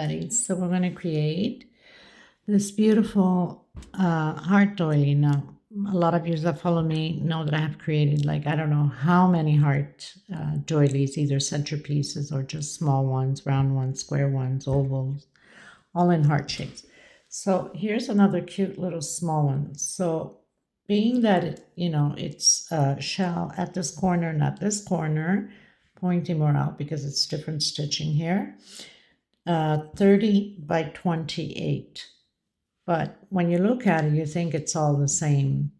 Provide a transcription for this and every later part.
everybody. So we're going to create this beautiful heart doily. Now, a lot of you that follow me know that I have created like, I don't know how many heart doilies, either centerpieces or just small ones, round ones, square ones, ovals, all in heart shapes. So here's another cute little small one. So being that, it's shell at this corner, not this corner, pointing more out because it's different stitching here. 30 by 28. But when you look at it, you think it's all the same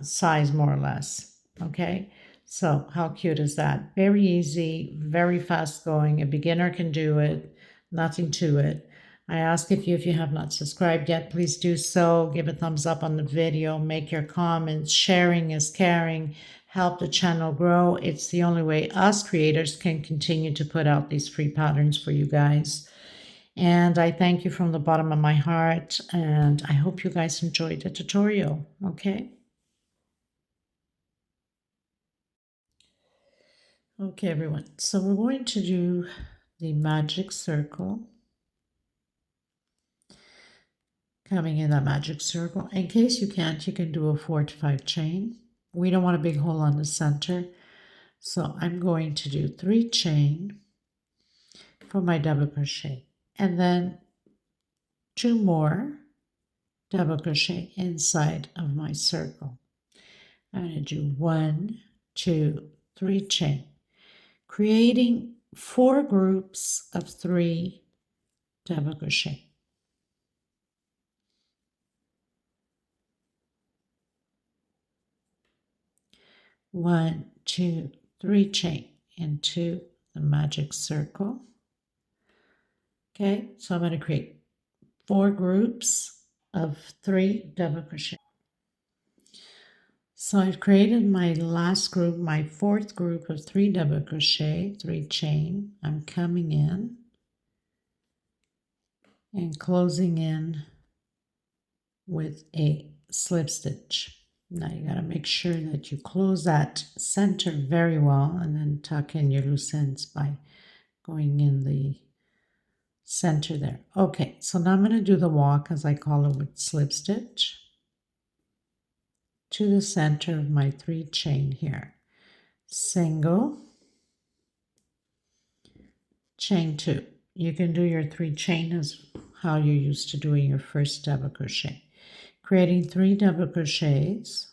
size, more or less. Okay, so how cute is that? Very easy, very fast going. A beginner can do it, nothing to it. I ask if you have not subscribed yet, please do so. Give a thumbs up on the video, make your comments. Sharing is caring. Help the channel grow. It's the only way us creators can continue to put out these free patterns for you guys. And I thank you from the bottom of my heart, and I hope you guys enjoyed the tutorial, okay? Okay, everyone, so we're going to do the magic circle. Coming in that magic circle. In case you can't, you can do a 4 to 5 chain. We don't want a big hole on the center, so I'm going to do 3 chain for my double crochet, and then 2 more double crochet inside of my circle. I'm going to do 1, 2, 3 chain, creating 4 groups of 3 double crochet. One, 2, 3 chain into the magic circle. Okay, so I'm going to create 4 groups of 3 double crochet. So I've created my last group, my 4th group of 3 double crochet, 3 chain. I'm coming in and closing in with a slip stitch. Now you got to make sure that you close that center very well and then tuck in your loose ends by going in the center there. Okay, so now I'm going to do the walk, as I call it, with slip stitch to the center of my 3 chain here. Single, chain 2. You can do your 3 chain as how you're used to doing your first double crochet. Creating 3 double crochets,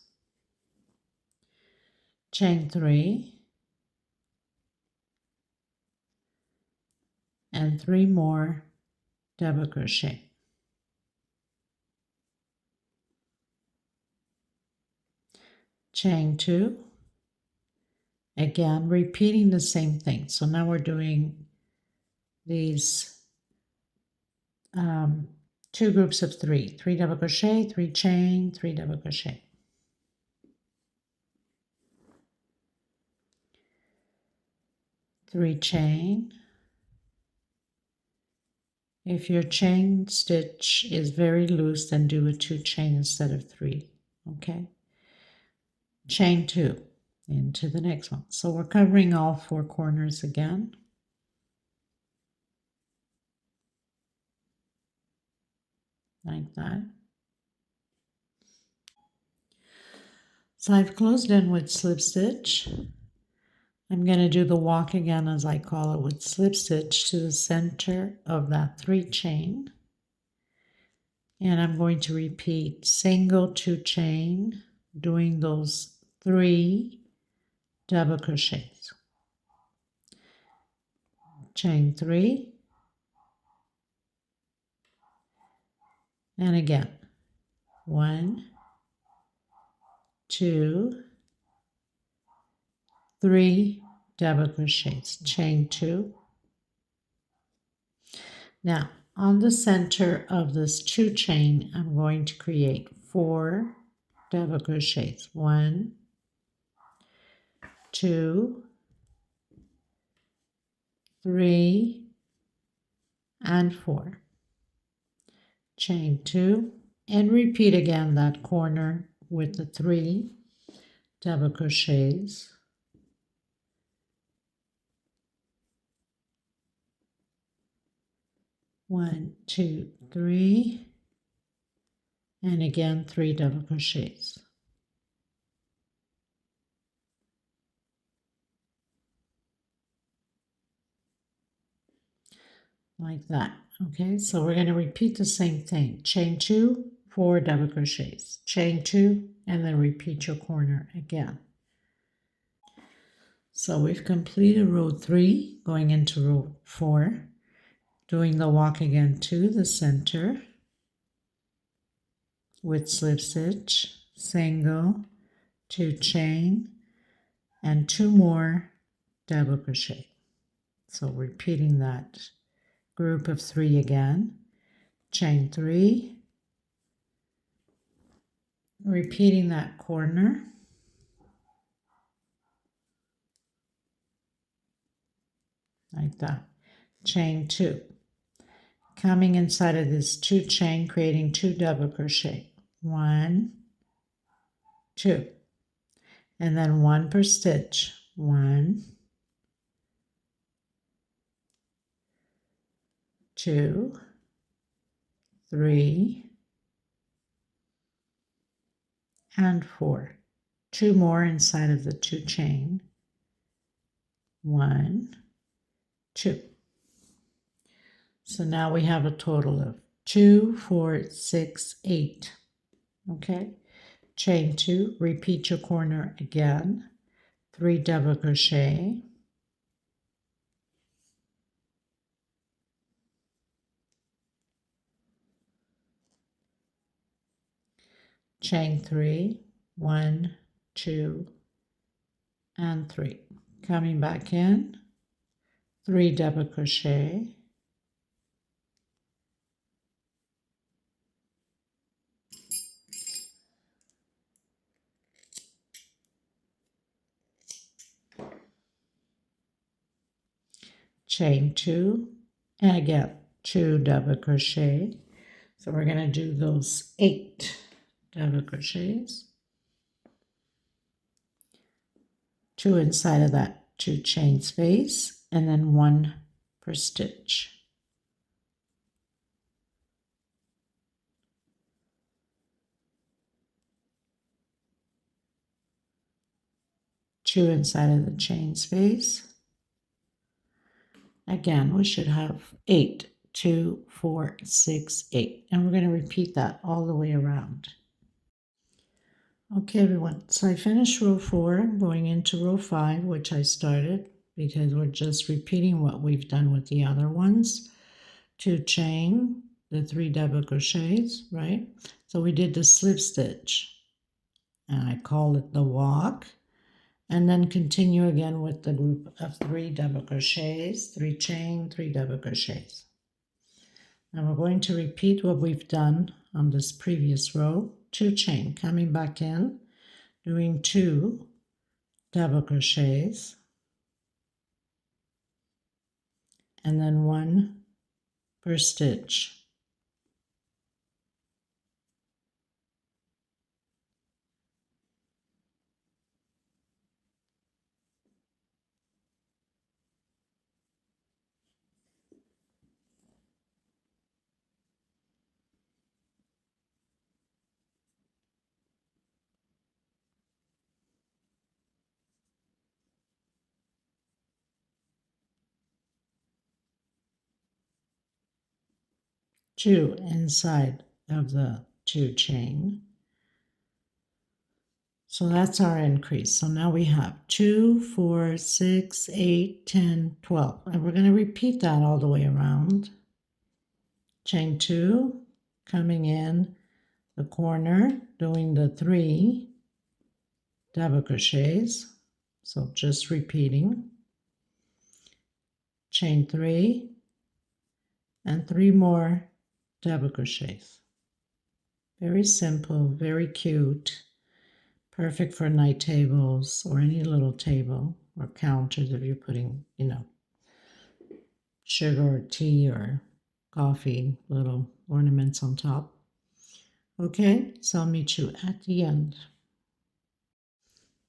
chain 3, and 3 more double crochet. Chain 2, again repeating the same thing. So now we're doing these 2 groups of 3 double crochet, 3 chain, 3 double crochet. Three chain. If your chain stitch is very loose, then do a 2 chain instead of 3. Okay, chain 2 into the next one. So we're covering all 4 corners again. Like that. So I've closed in with slip stitch. I'm going to do the walk again, as I call it, with slip stitch to the center of that 3 chain. And I'm going to repeat single 2 chain, doing those 3 double crochets. Chain 3. And again, 1, 2, 3 double crochets, chain 2. Now, on the center of this 2 chain, I'm going to create 4 double crochets. 1, 2, 3, and 4. Chain 2, and repeat again that corner with the 3 double crochets. 1, 2, 3, and again 3 double crochets. Like that. Okay, so we're going to repeat the same thing. Chain 2, 4 double crochets, chain 2, and then repeat your corner again. So we've completed row 3, going into row 4, doing the walk again to the center with slip stitch, single, 2 chain, and 2 more double crochet. So repeating that group of 3 again, chain 3, repeating that corner, like that, chain 2, coming inside of this 2 chain, creating 2 double crochet, 1, 2, and then 1 per stitch, 1, 2, 3, and 4. 2 more inside of the 2 chain, 1, 2. So now we have a total of 2, 4, 6, 8. Okay, chain 2, repeat your corner again, 3 double crochet, chain 3, 1, 2, and 3. Coming back in, 3 double crochet, chain 2, and again 2 double crochet. So we're going to do those 8 double crochets, 2 inside of that 2 chain space, and then 1 per stitch. Two inside of the chain space. Again, we should have 8, 2, 4, 6, 8, and we're going to repeat that all the way around. Okay, everyone, so I finished row 4, going into row 5, which I started because we're just repeating what we've done with the other ones. 2 chain, the 3 double crochets, right? So we did the slip stitch, and I call it the walk. And then continue again with the group of 3 double crochets, 3 chain, 3 double crochets. Now we're going to repeat what we've done on this previous row. 2 chain, coming back in, doing 2 double crochets, and then 1 per stitch. Two inside of the 2 chain. So that's our increase. So now we have 2, 4, 6, 8, 10, 12. And we're going to repeat that all the way around. Chain 2, coming in the corner, doing the 3 double crochets. So just repeating. Chain 3, and 3 more double crochets. Very simple, very cute. Perfect for night tables or any little table or counters if you're putting, sugar or tea or coffee, little ornaments on top. Okay, so I'll meet you at the end.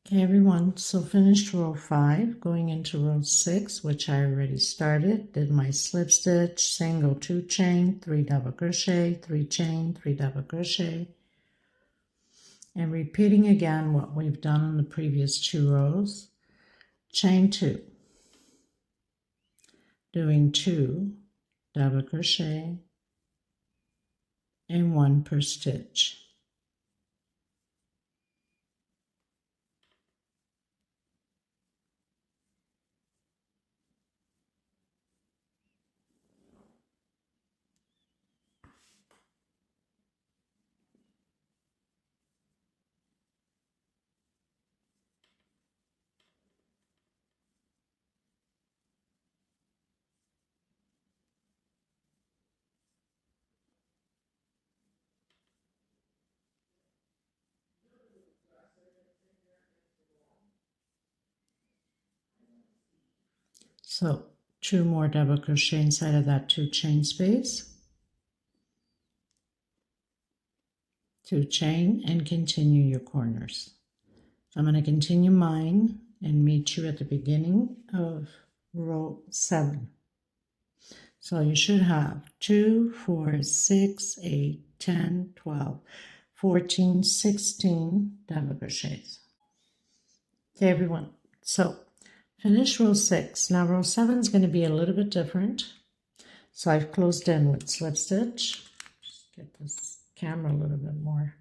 Okay, everyone, so finished row 5, going into row 6, which I already started. Did my slip stitch, single 2 chain, 3 double crochet, 3 chain, 3 double crochet, and repeating again what we've done in the previous 2 rows. Chain 2, doing 2 double crochet and 1 per stitch. So 2 more double crochet inside of that 2 chain space, 2 chain, and continue your corners. So I'm going to continue mine and meet you at the beginning of row 7. So you should have 2, 4, 6, 8, 10, 12, 14, 16 double crochets. Okay, everyone. So finish row 6. Now row 7 is going to be a little bit different. So I've closed in with slip stitch. Just get this camera a little bit more.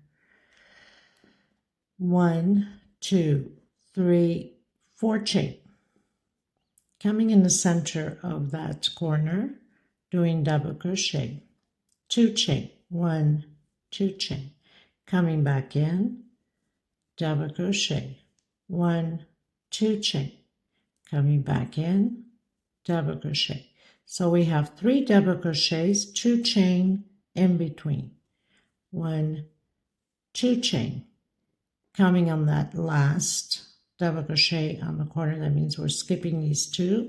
1, 2, 3, 4 chain. Coming in the center of that corner, doing double crochet, 2 chain, 1, 2 chain, coming back in, double crochet, 1, 2 chain, coming back in, double crochet. So we have 3 double crochets, 2 chain in between, 1, 2 chain, coming on that last double crochet on the corner. That means we're skipping these 2,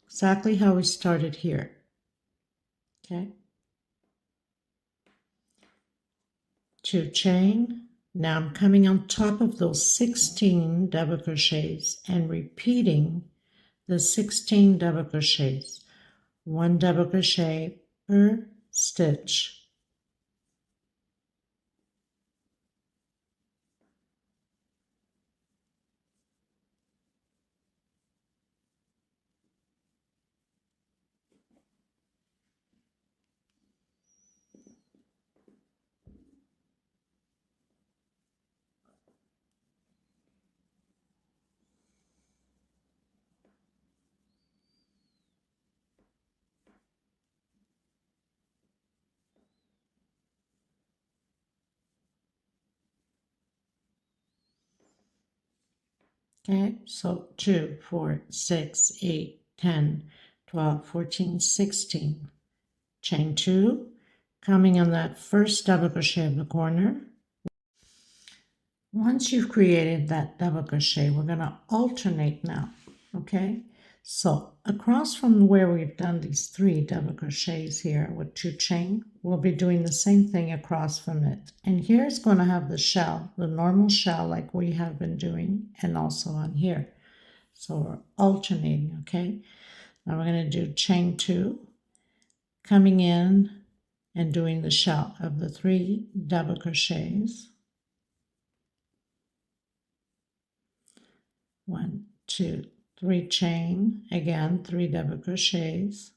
exactly how we started here. Okay, 2 chain. Now I'm coming on top of those 16 double crochets and repeating the 16 double crochets, 1 double crochet per stitch. Okay, so 2, 4, 6, 8, 10, 12, 14, 16. Chain 2, coming on that first double crochet of the corner. Once you've created that double crochet, we're going to alternate now, okay? So across from where we've done these 3 double crochets here with 2 chain, we'll be doing the same thing across from it. And here it's going to have the shell, the normal shell like we have been doing, and also on here. So we're alternating, okay? Now we're going to do chain 2, coming in and doing the shell of the 3 double crochets. 1, 2, 3 chain, again 3 double crochets,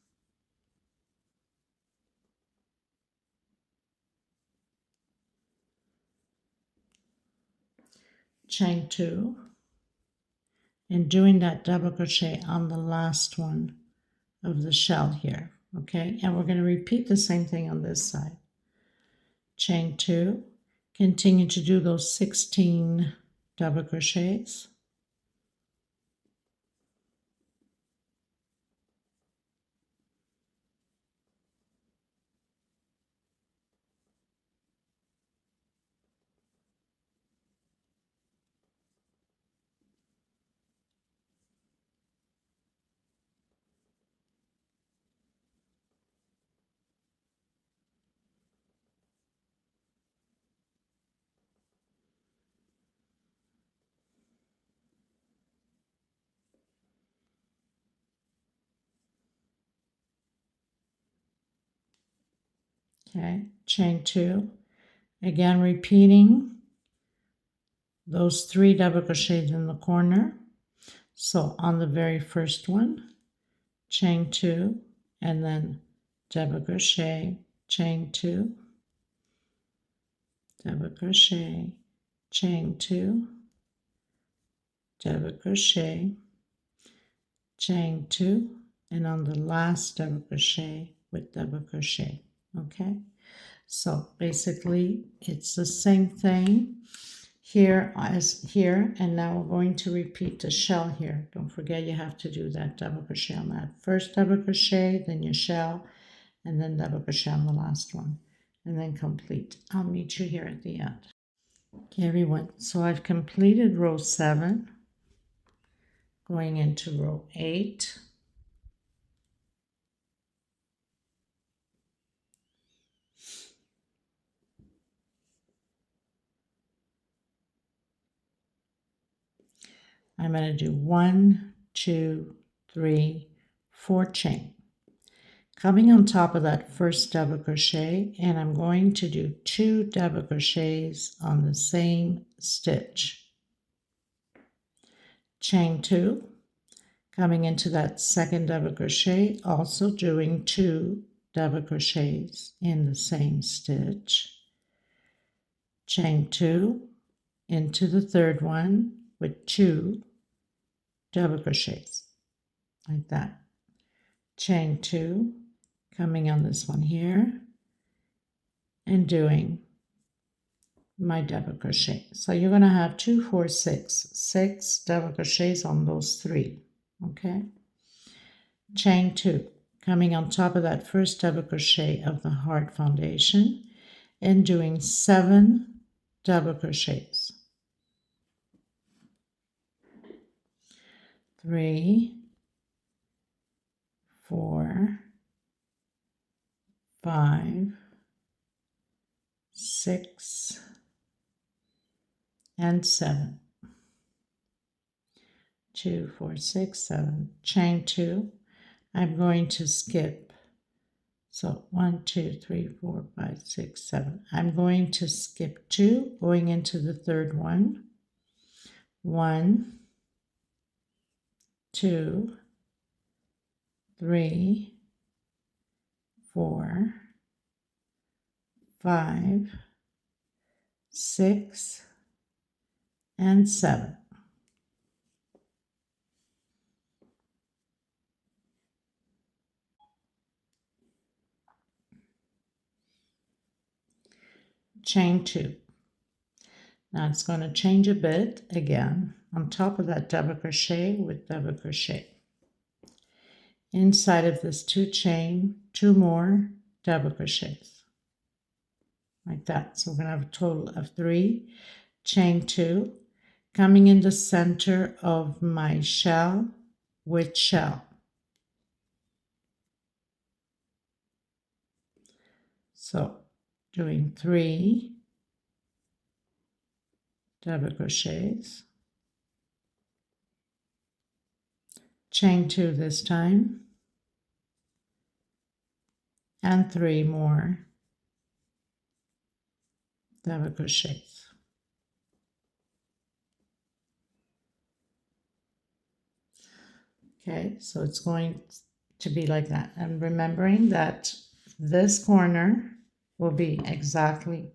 chain 2, and doing that double crochet on the last one of the shell here, okay? And we're going to repeat the same thing on this side. Chain 2, continue to do those 16 double crochets, Okay, chain 2, again repeating those 3 double crochets in the corner. So on the very first one, chain 2, and then double crochet, chain 2, double crochet, chain 2, double crochet, chain 2, and on the last double crochet with double crochet. Okay, so basically it's the same thing here as here, and now we're going to repeat the shell here. Don't forget you have to do that double crochet on that first double crochet, then your shell, and then double crochet on the last one, and then complete. I'll meet you here at the end. Okay everyone, so I've completed row 7, going into row 8, I'm going to do 1, 2, 3, 4 chain. Coming on top of that first double crochet, and I'm going to do 2 double crochets on the same stitch. Chain 2, coming into that second double crochet, also doing 2 double crochets in the same stitch. Chain 2 into the third one with 2 double crochets, like that. Chain 2, coming on this one here, and doing my double crochet. So you're going to have 2, 4, 6 double crochets on those 3. Okay, chain 2, coming on top of that first double crochet of the heart foundation, and doing 7 double crochets. 3, 4, 5, 6, and 7. 2, 4, 6, 7. Chain 2. I'm going to skip. So 1, 2, 3, 4, 5, 6, 7. I'm going to skip 2, going into the third one. 1, 2, 3, 4, 5, 6, and 7. Chain 2. Now it's going to change a bit again on top of that double crochet with double crochet. Inside of this 2 chain, 2 more double crochets, like that. So we're going to have a total of 3. Chain 2, coming in the center of my shell with shell. So doing 3 double crochets, chain 2 this time, and 3 more double crochets. Okay, so it's going to be like that. And remembering that this corner will be exactly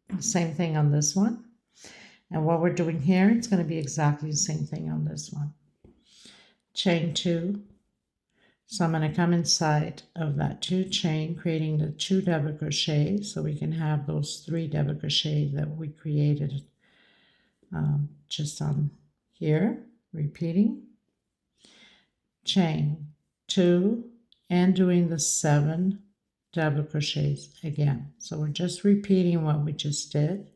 the same thing on this one. And what we're doing here, it's going to be exactly the same thing on this one. Chain 2. So I'm going to come inside of that 2 chain, creating the 2 double crochets, so we can have those 3 double crochets that we created just on here, repeating. Chain 2, and doing the 7 double crochets again. So we're just repeating what we just did.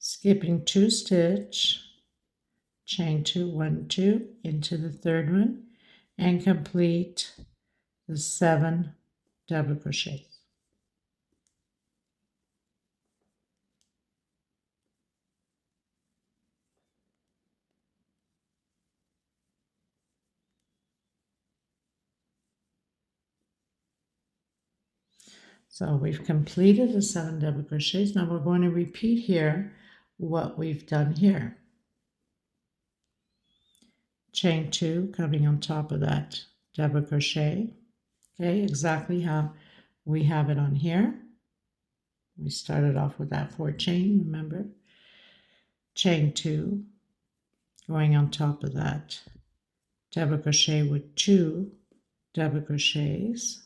Skipping 2 stitch, chain 2, 1, 2 into the third one, and complete the 7 double crochets. So we've completed the 7 double crochets. Now we're going to repeat here what we've done here. Chain 2 coming on top of that double crochet. Okay, exactly how we have it on here. We started off with that 4 chain, remember? Chain 2, going on top of that double crochet with 2 double crochets,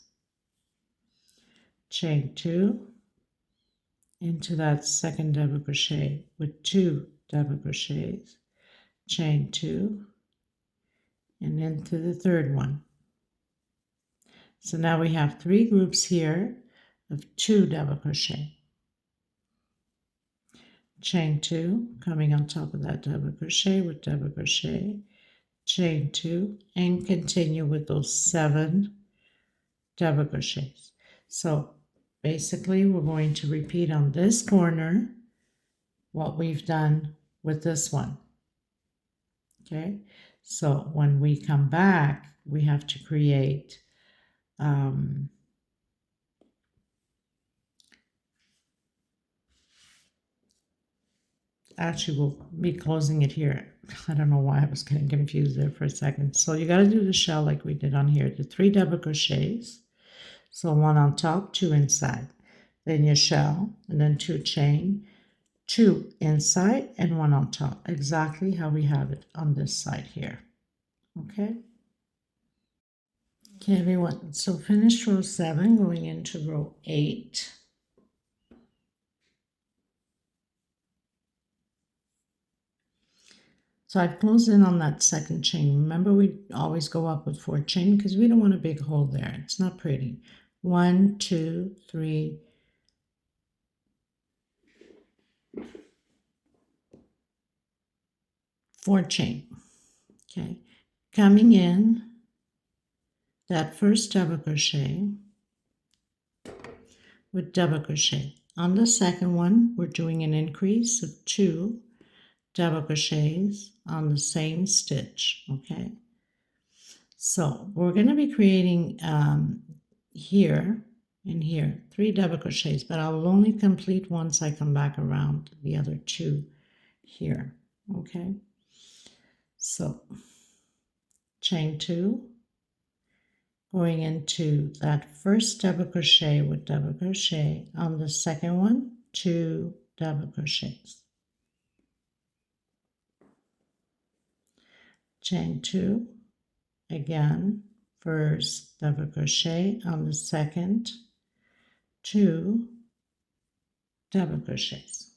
chain 2, into that second double crochet with 2 double crochets, chain 2, and into the third one. So now we have 3 groups here of 2 double crochet. Chain 2, coming on top of that double crochet with double crochet, chain 2, and continue with those 7 double crochets. So basically we're going to repeat on this corner what we've done with this one. Okay, so when we come back, we have to create actually we'll be closing it here. I don't know why I was getting confused there for a second. So you got to do the shell like we did on here, the 3 double crochets. So 1 on top, 2 inside, then your shell, and then 2 chain, 2 inside and 1 on top, exactly how we have it on this side here. Okay, everyone, so finished row 7, going into row 8. So I've closed in on that second chain. Remember, we always go up with 4 chain because we don't want a big hole there. It's not pretty. 1, 2, 3, 4 chain. Okay, coming in that first double crochet with double crochet. On the second one, we're doing an increase of 2 double crochets on the same stitch. Okay, so we're going to be creating here and here 3 double crochets, but I'll only complete once I come back around the other 2 here. Okay, so chain 2, going into that first double crochet with double crochet. On the second one, 2 double crochets, chain 2, again first double crochet, on the second 2 double crochets,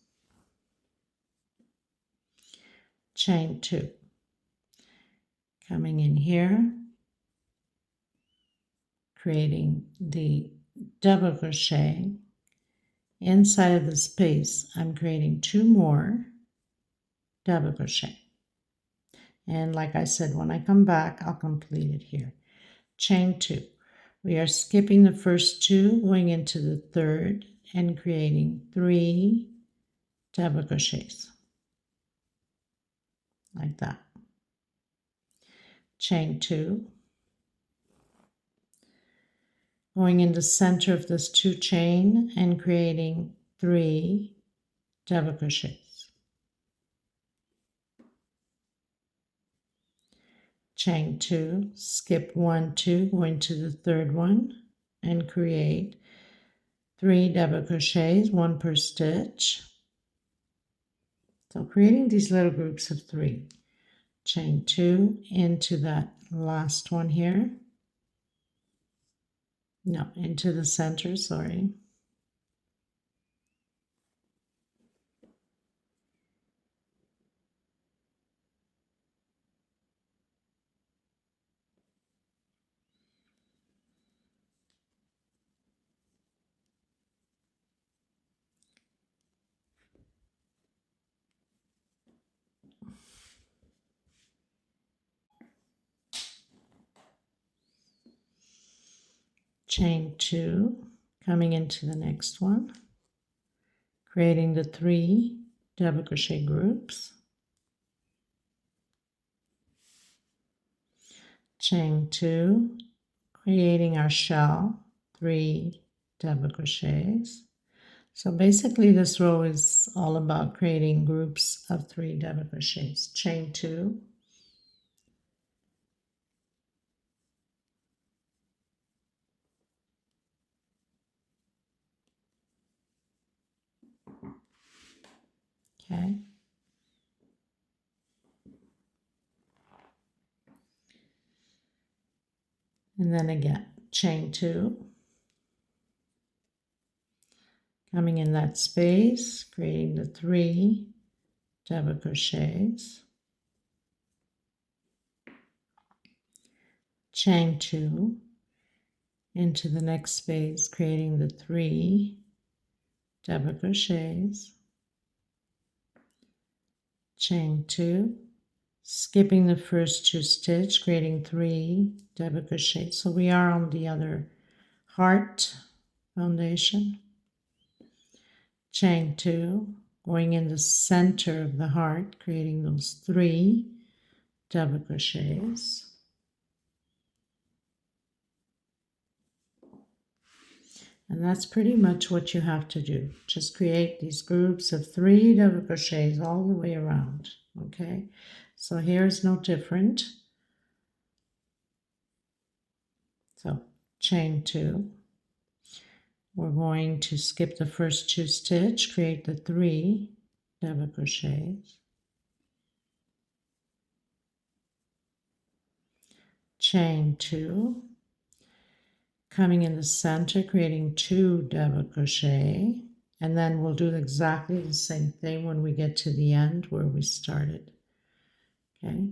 chain 2, coming in here, creating the double crochet. Inside of the space, I'm creating 2 more double crochet. And like I said, when I come back, I'll complete it here. Chain 2. We are skipping the first 2, going into the third and creating 3 double crochets. Like that. Chain 2. Going in the center of this 2 chain and creating 3 double crochets. Chain 2, skip 1, 2, go into the third one and create 3 double crochets, 1 per stitch. So creating these little groups of 3. Chain 2 into that last one here. No, into the center, sorry. Chain 2, coming into the next one, creating the 3 double crochet groups, chain 2, creating our shell, 3 double crochets. So basically this row is all about creating groups of 3 double crochets. Chain 2, okay, and then again chain 2, coming in that space, creating the 3 double crochets, chain 2, into the next space, creating the 3 double crochets, chain 2, skipping the first 2 stitches, creating 3 double crochets. So we are on the other heart foundation, chain 2, going in the center of the heart, creating those 3 double crochets, and that's pretty much what you have to do. Just create these groups of 3 double crochets all the way around. Okay, so here's no different. So chain 2, we're going to skip the first 2 stitches, create the 3 double crochets, chain 2, coming in the center, creating 2 double crochet, and then we'll do exactly the same thing when we get to the end where we started. Okay,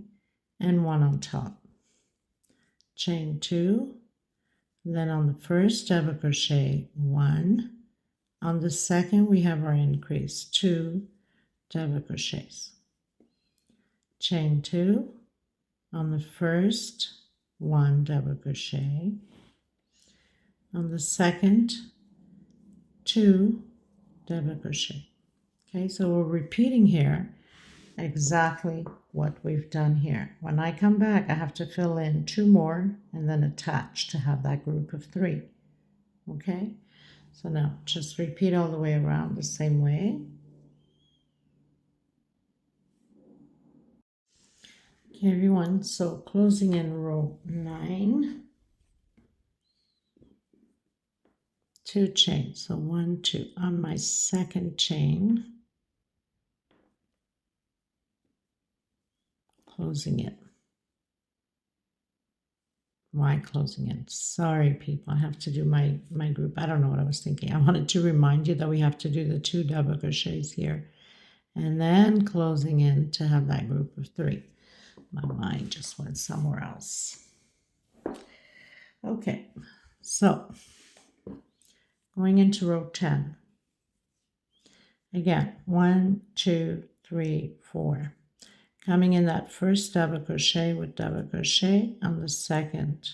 and 1 on top, chain 2, then on the first double crochet 1, on the second we have our increase, 2 double crochets, chain 2, on the first 1 double crochet, on the second 2 double crochet. Okay, so we're repeating here exactly what we've done here. When I come back, I have to fill in 2 more and then attach to have that group of 3. Okay, so now just repeat all the way around the same way. Okay, everyone, so closing in row 9, 2 chains, so 1, 2. On my second chain, closing it. Why closing in? Sorry, people, I have to do my group. I don't know what I was thinking. I wanted to remind you that we have to do the 2 double crochets here and then closing in to have that group of 3. My mind just went somewhere else. Okay, so going into row 10. Again, 1, 2, 3, 4. Coming in that first double crochet with double crochet, on the second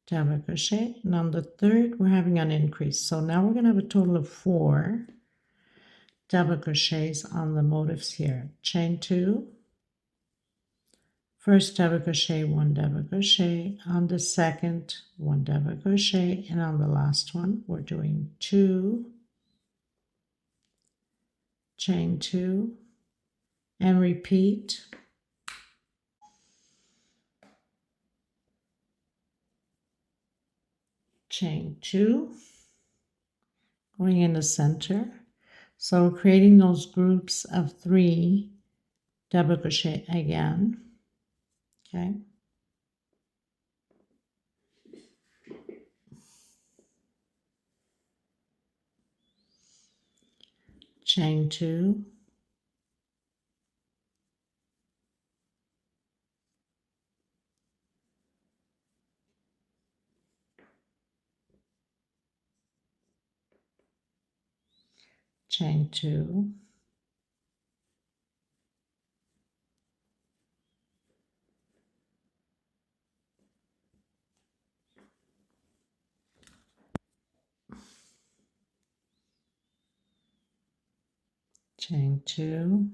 double crochet, and on the third we're having an increase. So now we're going to have a total of 4 double crochets on the motifs here. Chain 2, first double crochet, 1 double crochet, on the second 1 double crochet, and on the last one we're doing 2, chain 2, and repeat. Chain 2, going in the center. So creating those groups of 3 double crochet again. Okay. Chain 2, chain 2, chain 2,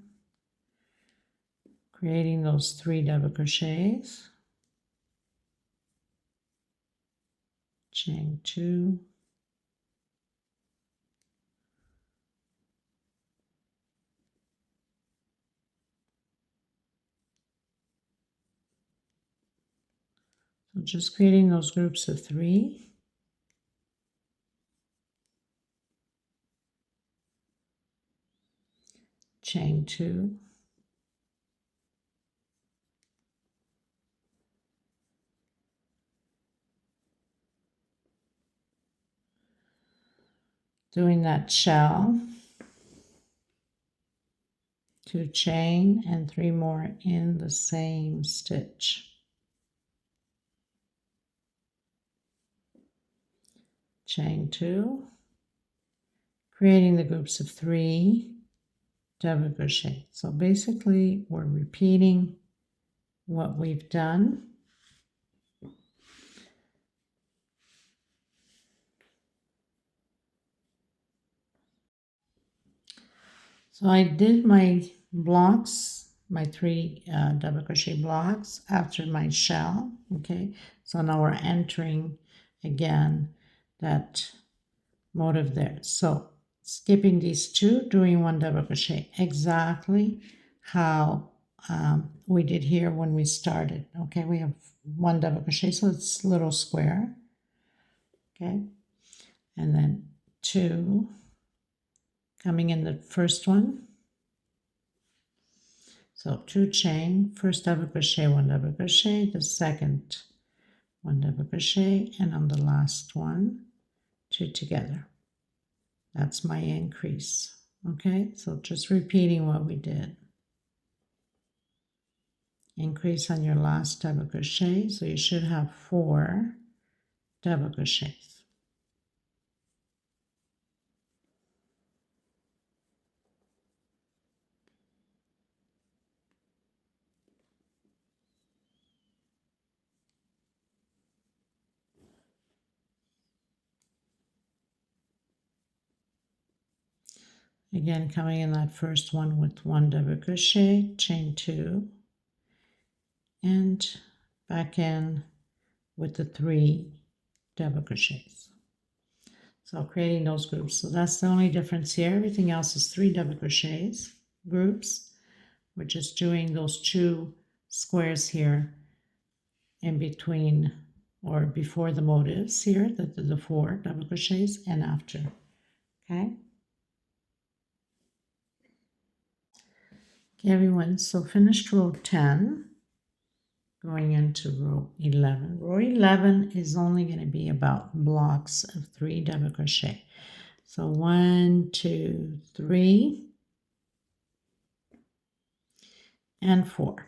creating those 3 double crochets, chain 2, just creating those groups of 3. Chain 2. Doing that shell, 2 chain and 3 more in the same stitch. Chain 2, creating the groups of 3, double crochet. So basically we're repeating what we've done. So I did my blocks, my 3 double crochet blocks after my shell. Okay, so now we're entering again that motif there. So skipping these 2, doing 1 double crochet, exactly how we did here when we started. Okay, we have 1 double crochet, so it's a little square. Okay, and then 2 coming in the first one. So 2 chain, first double crochet, 1 double crochet, the second 1 double crochet, and on the last one 2 together. That's my increase. Okay, so just repeating what we did. Increase on your last double crochet, so you should have 4 double crochets. Again, coming in that first one with 1 double crochet, chain 2, and back in with the 3 double crochets. So creating those groups. So that's the only difference here. Everything else is 3 double crochets, groups. We're just doing those 2 squares here in between or before the motifs here, the 4 double crochets, and after. Okay. Okay, everyone, so finished row 10, going into row 11. Row 11 is only going to be about blocks of 3 double crochet. So 1, 2, 3, and 4.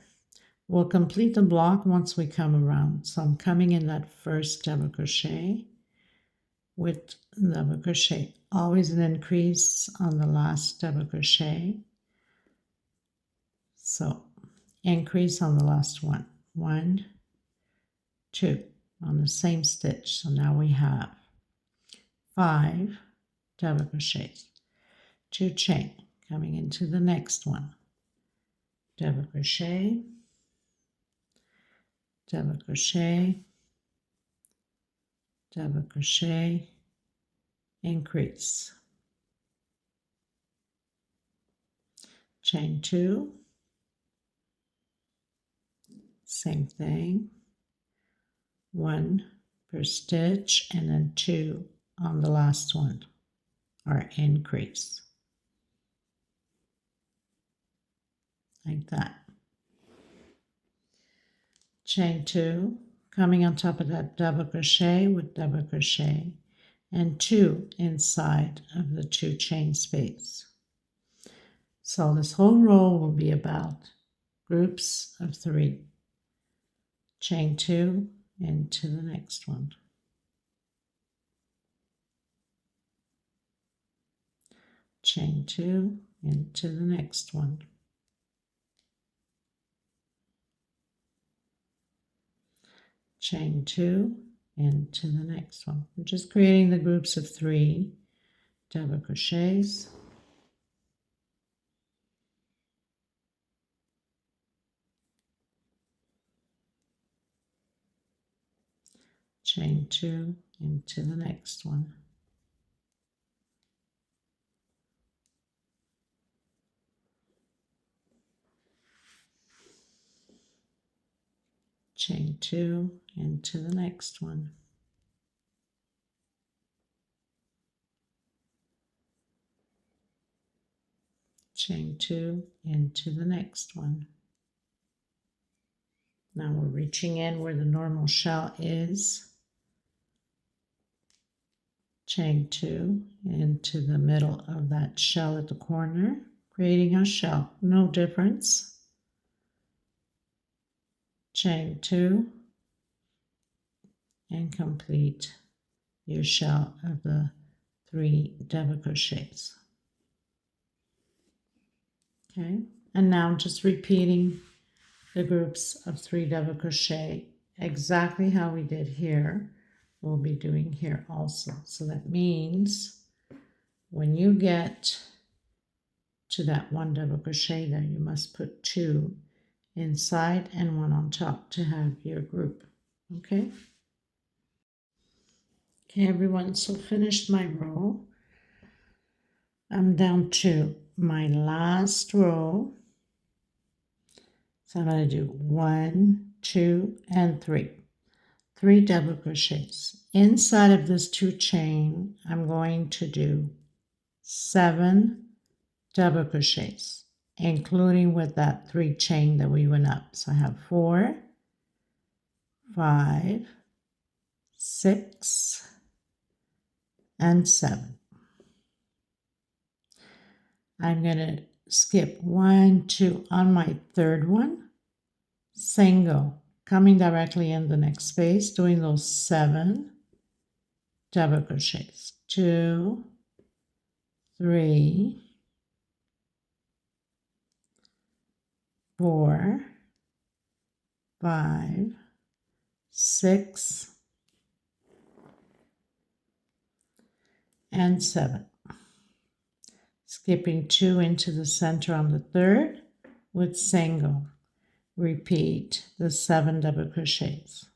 We'll complete the block once we come around. So I'm coming in that first double crochet with double crochet, always an increase on the last double crochet. So increase on the last one, 1, 2 on the same stitch. So now we have 5 double crochets, 2 chain, coming into the next one, double crochet, double crochet, double crochet, increase, chain 2, same thing, 1 per stitch, and then 2 on the last one, or increase, like that. Chain 2, coming on top of that double crochet with double crochet, and 2 inside of the 2 chain space. So this whole row will be about groups of 3. Chain 2 into the next one. Chain 2 into the next one. Chain 2 into the next one. We're just creating the groups of 3 double crochets. Chain 2 into the next one. chain 2 into the next one, chain 2 into the next one. Now we're reaching in where the normal shell is, chain 2 into the middle of that shell at the corner, creating a shell, no difference, chain 2, and complete your shell of the 3 double crochets. Okay, and now just repeating the groups of 3 double crochet exactly how we did here, we'll be doing here also. So that means when you get to that 1 double crochet there, you must put 2 inside and 1 on top to have your group. Okay, everyone, so finished my row. I'm down to my last row. So I'm going to do 1, 2, and 3. 3 double crochets. Inside of this 2 chain, I'm going to do 7 double crochets, including with that 3 chain that we went up. So I have 4, 5, 6, and 7. I'm going to skip 1, 2 on my third one, single, coming directly in the next space, doing those 7 double crochets, 2, 3, 4, 5, 6, and 7. Skipping 2 into the center on the third with single. Repeat the 7 double crochets.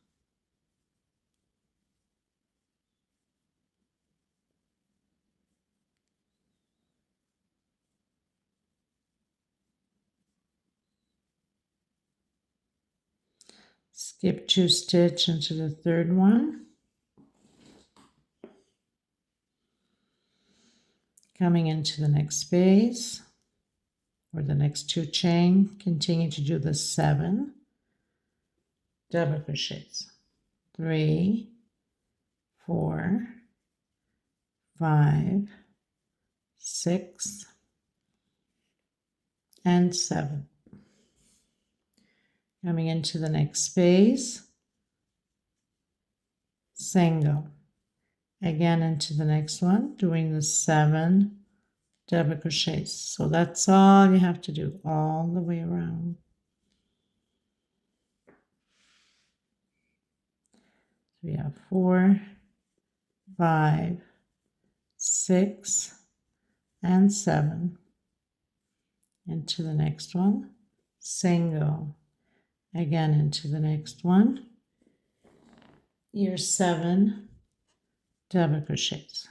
Skip 2 stitch into the third one. Coming into the next space or the next 2 chain, continue to do the 7 double crochets. 3, 4, 5, 6, and 7. Coming into the next space, single. Again into the next one, doing the 7 double crochets. So that's all you have to do all the way around. We have 4, 5, 6, and 7. Into the next one, single. Again into the next one, your 7 double crochets.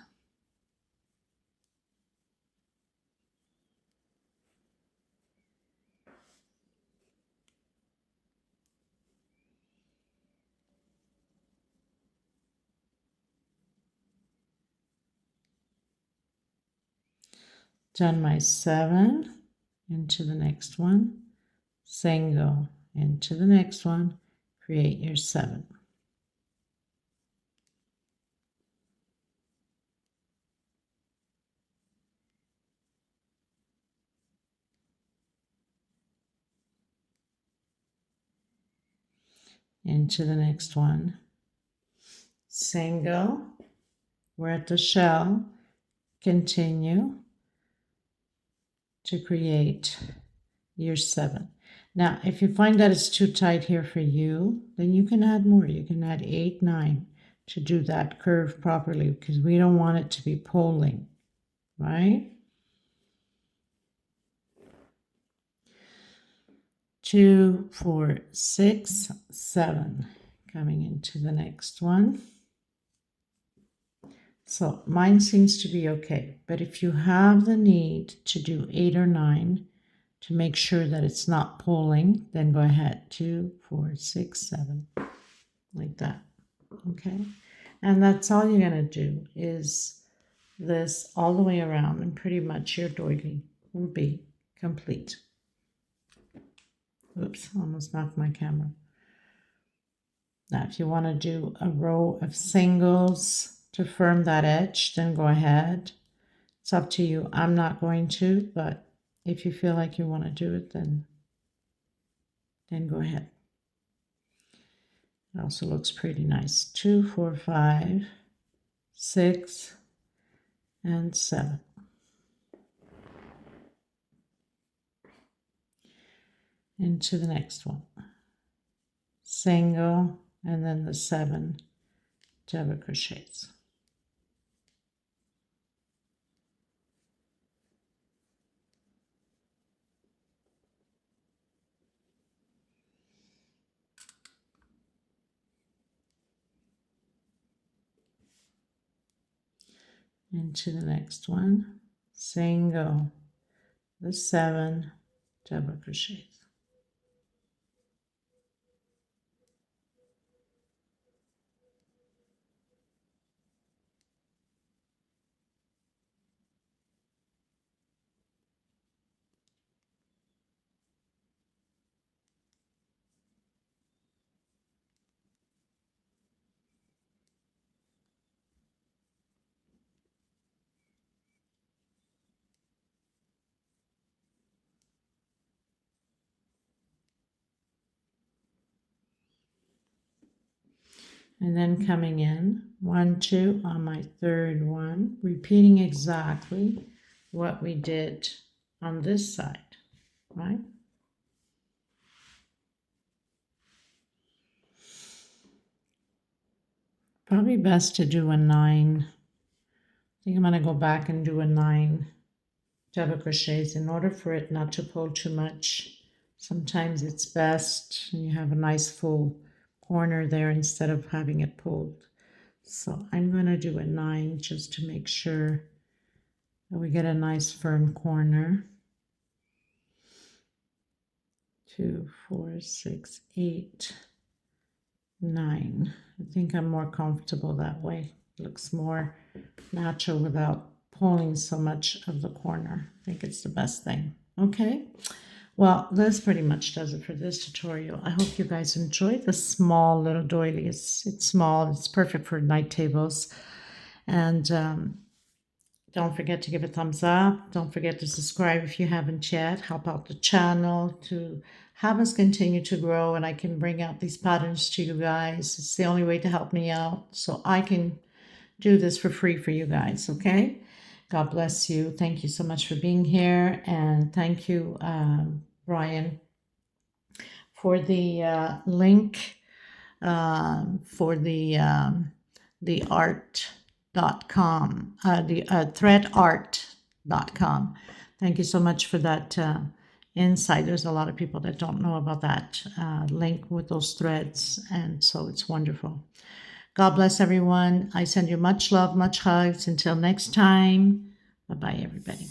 Done my 7 into the next one, single into the next one, create your 7. Into the next one, single, we're at the shell, continue to create your 7. Now if you find that it's too tight here for you, then you can add more. You can add 8, 9 to do that curve properly, because we don't want it to be pulling, right? 2, 4, 6, 7. Coming into the next one. So mine seems to be okay, but if you have the need to do 8 or 9 to make sure that it's not pulling, then go ahead, 2, 4, 6, 7, like that, okay? And that's all you're gonna do is this all the way around, and pretty much your doily will be complete. Oops, almost knocked my camera. Now, if you want to do a row of singles to firm that edge, then go ahead. It's up to you. I'm not going to, but if you feel like you want to do it, then go ahead. It also looks pretty nice. 2, 4, 5, 6, and 7. Into the next one. Single, and then the 7 double crochets. Into the next one, single, the 7 double crochets. And then coming in 1, 2 on my third one, repeating exactly what we did on this side, right? Probably best to do a 9. I think I'm going to go back and do a 9 double crochets in order for it not to pull too much. Sometimes it's best and you have a nice full corner there instead of having it pulled. So I'm going to do a 9 just to make sure that we get a nice firm corner. 2, 4, 6, 8, 9. I think I'm more comfortable that way. It looks more natural without pulling so much of the corner. I think it's the best thing. Okay. Well, this pretty much does it for this tutorial. I hope you guys enjoyed the small little doily. It's small. It's perfect for night tables. And don't forget to give a thumbs up. Don't forget to subscribe if you haven't yet. Help out the channel to have us continue to grow, and I can bring out these patterns to you guys. It's the only way to help me out, so I can do this for free for you guys, okay? God bless you. Thank you so much for being here, and thank you, Brian, for the link for the art.com, the threadart.com. Thank you so much for that insight. There's a lot of people that don't know about that link with those threads, and so it's wonderful. God bless everyone. I send you much love, much hugs. Until next time, bye-bye, everybody.